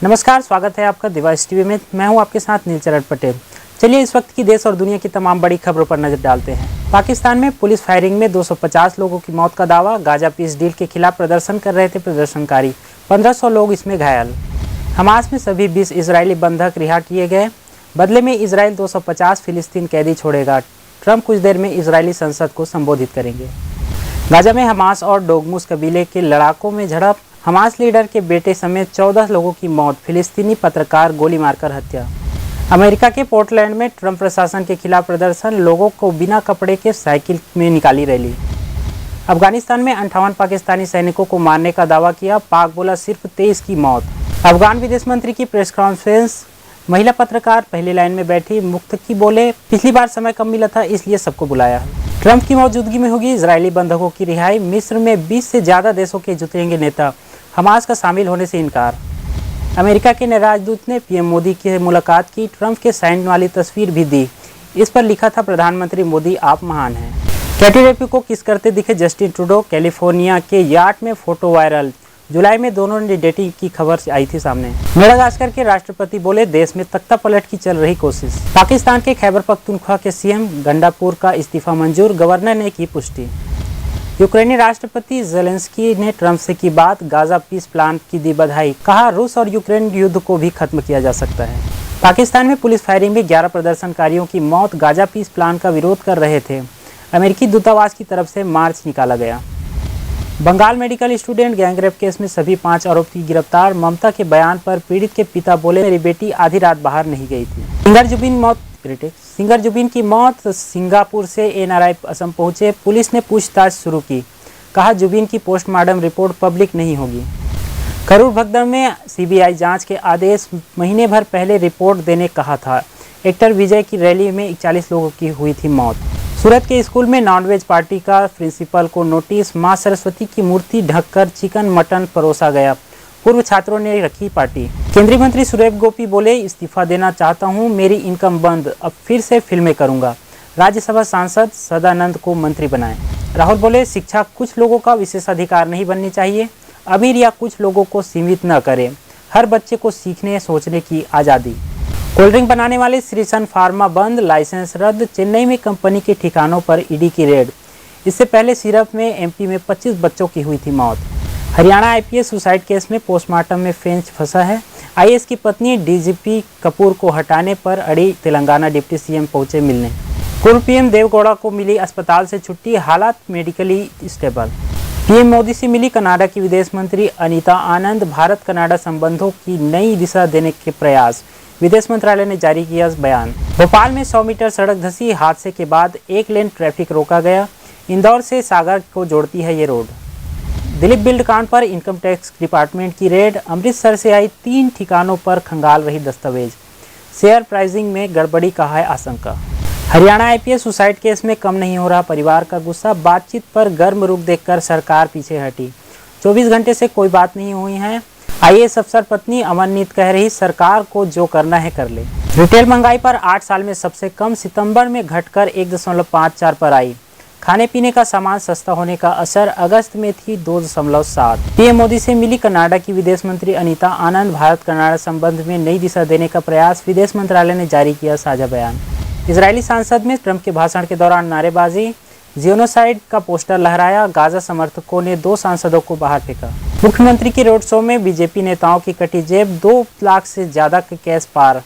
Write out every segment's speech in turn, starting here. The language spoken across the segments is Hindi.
नमस्कार, स्वागत है आपका दिवास टीवी में। मैं हूं आपके साथ नीलचरण पटेल। चलिए इस वक्त की देश और दुनिया की तमाम बड़ी खबरों पर नजर डालते हैं। पाकिस्तान में पुलिस फायरिंग में 250 लोगों की मौत का दावा। गाजा पीस डील के खिलाफ प्रदर्शन कर रहे थे प्रदर्शनकारी, 1500 लोग इसमें घायल। हमास में सभी 20 इजरायली बंधक रिहा किए गए। बदले में इजराइल 250 फिलिस्तीन कैदी छोड़ेगा। ट्रंप कुछ देर में इजरायली संसद को संबोधित करेंगे। गाजा में हमास और डोगमुस कबीले के लड़ाकों में झड़प। हमास लीडर के बेटे समेत 14 लोगों की मौत। फिलिस्तीनी पत्रकार गोली मारकर हत्या। अमेरिका के पोर्टलैंड में ट्रंप प्रशासन के खिलाफ प्रदर्शन। लोगों को बिना कपड़े के साइकिल में निकाली रैली। अफगानिस्तान में 58 पाकिस्तानी सैनिकों को मारने का दावा किया। पाक बोला सिर्फ 23 की मौत। अफगान विदेश मंत्री की प्रेस कॉन्फ्रेंस। महिला पत्रकार पहली लाइन में बैठी। मुख्तकी बोले, पिछली बार समय कम मिला था इसलिए सबको बुलाया। ट्रंप की मौजूदगी में होगी इजरायली बंधकों की रिहाई। मिस्र में 20 से ज़्यादा देशों के जुटेंगे नेता। हमास का शामिल होने से इनकार। अमेरिका के नए राजदूत ने पीएम मोदी की मुलाकात की। ट्रंप के साइन वाली तस्वीर भी दी। इस पर लिखा था, प्रधानमंत्री मोदी आप महान हैं। कैटी रेपी को किस करते दिखे जस्टिन ट्रूडो। कैलिफोर्निया के यार्ड में फोटो वायरल। जुलाई में दोनों ने डेटिंग की खबर आई थी सामने। मेडागास्कर के राष्ट्रपति बोले, देश में तख्ता पलट की चल रही कोशिश। पाकिस्तान के खैबर पख्तूनख्वा के सीएम गंडापुर का इस्तीफा मंजूर। गवर्नर ने की पुष्टि। यूक्रेनी राष्ट्रपति ज़ेलेंस्की ने ट्रंप से की बात। गाजा पीस प्लान की दी बधाई। कहा, रूस और यूक्रेन युद्ध को भी खत्म किया जा सकता है। पाकिस्तान में पुलिस फायरिंग में 11 प्रदर्शनकारियों की मौत। गाजा पीस प्लान का विरोध कर रहे थे। अमेरिकी दूतावास की तरफ से मार्च निकाला गया। Bengal medical student gangrape case में सभी 5 आरोपी गिरफ्तार। ममता के बयान पर पीड़ित के पिता बोले, मेरी बेटी आधी रात बाहर नहीं गई थी। सिंगर जुबिन की मौत। सिंगापुर से एनआरआई असम पहुंचे। पुलिस ने पूछताछ शुरू की। कहा, जुबिन की पोस्टमार्टम रिपोर्ट पब्लिक नहीं होगी। करूर भगदड़ में सीबीआई जांच के आदेश। महीने भर पहले रिपोर्ट देने कहा था। एक्टर विजय की रैली में 41 लोगों की हुई थी मौत। सूरत के स्कूल में नॉनवेज पार्टी का प्रिंसिपल को नोटिस। मां सरस्वती की मूर्ति ढककर चिकन मटन परोसा गया। पूर्व छात्रों ने रखी पार्टी। केंद्रीय मंत्री सुरेश गोपी बोले, इस्तीफा देना चाहता हूं, मेरी इनकम बंद, अब फिर से फिल्में करूंगा। राज्यसभा सांसद सदानंद को मंत्री बनाएं। राहुल बोले, शिक्षा कुछ लोगों का विशेषाधिकार नहीं बननी चाहिए। अमीर या कुछ लोगों को सीमित न करें। हर बच्चे को सीखने सोचने की आज़ादी। कोल्ड ड्रिंक बनाने वाले श्रीसन फार्मा बंद, लाइसेंस रद्द। चेन्नई में कंपनी के ठिकानों पर ईडी की रेड। इससे पहले सिरप में एमपी में 25 बच्चों की हुई थी मौत। हरियाणा आईपीएस सुसाइड केस में पोस्टमार्टम में फेंच फंसा है। आईएएस की पत्नी डीजीपी कपूर को हटाने पर अड़ी। तेलंगाना डिप्टी सीएम पहुंचे मिलने। पूर्व पीएम देवगौड़ा को मिली अस्पताल से छुट्टी। हालात मेडिकली स्टेबल। पीएम मोदी से मिली कनाडा की विदेश मंत्री अनीता आनंद। भारत कनाडा संबंधों की नई दिशा देने के प्रयास। विदेश मंत्रालय ने जारी किया बयान। भोपाल में 100 मीटर सड़क धंसी। हादसे के बाद एक लेन ट्रैफिक रोका गया। इंदौर से सागर को जोड़ती है ये रोड। दिलीप बिल्ड कांड पर इनकम टैक्स डिपार्टमेंट की रेड। अमृतसर से आई 3 ठिकानों पर खंगाल रही दस्तावेज। शेयर प्राइसिंग में गड़बड़ी का है आशंका। हरियाणा आईपीएस सुसाइड केस में कम नहीं हो रहा परिवार का गुस्सा। बातचीत पर गर्म रुख देखकर सरकार पीछे हटी। 24 घंटे से कोई बात नहीं हुई है। आईएएस अफसर पत्नी अमननीत कह रही, सरकार को जो करना है कर ले। रिटेल महंगाई पर 8 साल में सबसे कम। सितंबर में घटकर 1.54 पर आई। खाने पीने का सामान सस्ता होने का असर। अगस्त में थी 2.7। पीएम मोदी से मिली कनाडा की विदेश मंत्री अनीता आनंद। भारत कनाडा संबंध में नई दिशा देने का प्रयास। विदेश मंत्रालय ने जारी किया साझा बयान। इजरायली संसद में ट्रंप के भाषण के दौरान नारेबाजी। जियोनोसाइड का पोस्टर लहराया। गाजा समर्थकों ने 2 सांसदों को बाहर फेंका। मुख्यमंत्री के रोड शो में बीजेपी नेताओं की कटी जेब। 2 लाख से ज्यादा के कैश पार।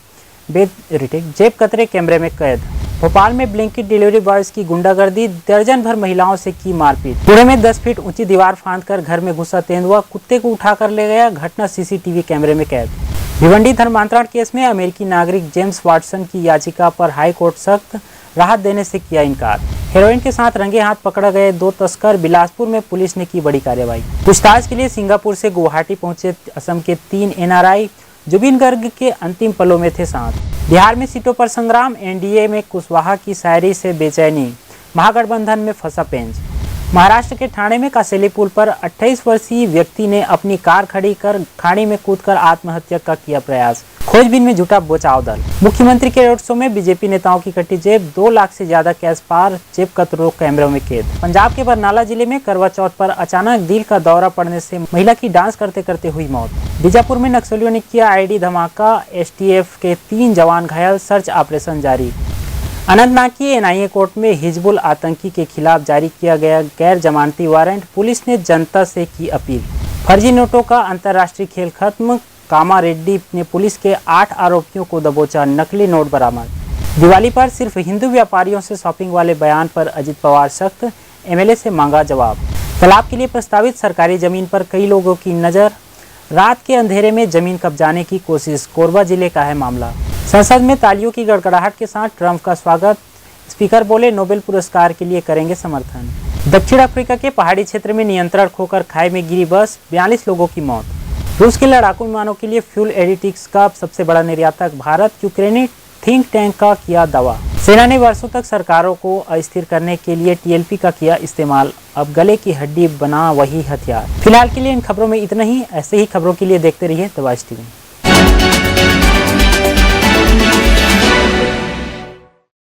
जेब कतरे कैमरे में कैद। भोपाल में ब्लिंकिट डिलीवरी बॉयज की गुंडागर्दी। दर्जन भर महिलाओं से की मारपीट। पुणे में 10 फीट ऊंची दीवार फांदकर घर में घुसा तेंदुआ। कुत्ते को उठाकर ले गया। घटना सीसीटीवी कैमरे में कैद। भिवंडी धर्मांतरण केस में अमेरिकी नागरिक जेम्स वाटसन की याचिका पर हाई कोर्ट सख्त। राहत देने से किया इनकार। हेरोइन के साथ रंगे हाथ पकड़ा गए 2 तस्कर। बिलासपुर में पुलिस ने की बड़ी कार्रवाई। पूछताछ के लिए सिंगापुर से गुवाहाटी पहुंचे असम के 3 एनआरआई। जुबिन गर्ग के अंतिम पलों में थे साथ। बिहार में सीटों पर संग्राम। एनडीए में कुशवाहा की शायरी से बेचैनी। महागठबंधन में फंसा पेंच। महाराष्ट्र के ठाणे में कासेली पुल पर 28 वर्षीय व्यक्ति ने अपनी कार खड़ी कर खाड़ी में कूदकर आत्महत्या का किया प्रयास। खोजबीन में जुटा बचाव दल। मुख्यमंत्री के रोड शो में बीजेपी नेताओं की कटी जेब। 2 लाख से ज्यादा कैश पार। जेब कतरों कैमरों में कैद। पंजाब के बरनाला जिले में करवा चौथ पर अचानक दिल का दौरा पड़ने से महिला की डांस करते करते हुई मौत। बीजापुर में नक्सलियों ने किया आईडी धमाका, एसटीएफ के 3 जवान घायल, सर्च ऑपरेशन जारी। अनंतनाग की एनआईए कोर्ट में हिजबुल आतंकी के खिलाफ जारी किया गया गैर जमानती वारंट, पुलिस ने जनता से की अपील। फर्जी नोटों का अंतर्राष्ट्रीय खेल खत्म, कामारेड्डी ने पुलिस के 8 आरोपियों को दबोचा, नकली नोट बरामद। दिवाली पर सिर्फ हिंदू व्यापारियों से शॉपिंग वाले बयान पर अजित पवार सख्त, एमएलए से मांगा जवाब। तालाब के लिए प्रस्तावित सरकारी जमीन पर कई लोगों की नजर, रात के अंधेरे में जमीन कब्जाने की कोशिश, कोरबा जिले का है मामला। संसद में तालियों की गड़गड़ाहट के साथ ट्रंप का स्वागत, स्पीकर बोले नोबेल पुरस्कार के लिए करेंगे समर्थन। दक्षिण अफ्रीका के पहाड़ी क्षेत्र में नियंत्रण खोकर खाई में गिरी बस, 42 लोगों की मौत। रूस के लड़ाकू विमानों के लिए फ्यूल एडिटिव्स का सबसे बड़ा निर्यातक भारत, यूक्रेनी थिंक टैंक का किया दावा। सेना ने वर्षों तक सरकारों को अस्थिर करने के लिए टीएलपी का किया इस्तेमाल, अब गले की हड्डी बना वही हथियार। फिलहाल के लिए इन खबरों में इतना ही। ऐसे ही खबरों के लिए देखते रहिए द वॉइस टीवी।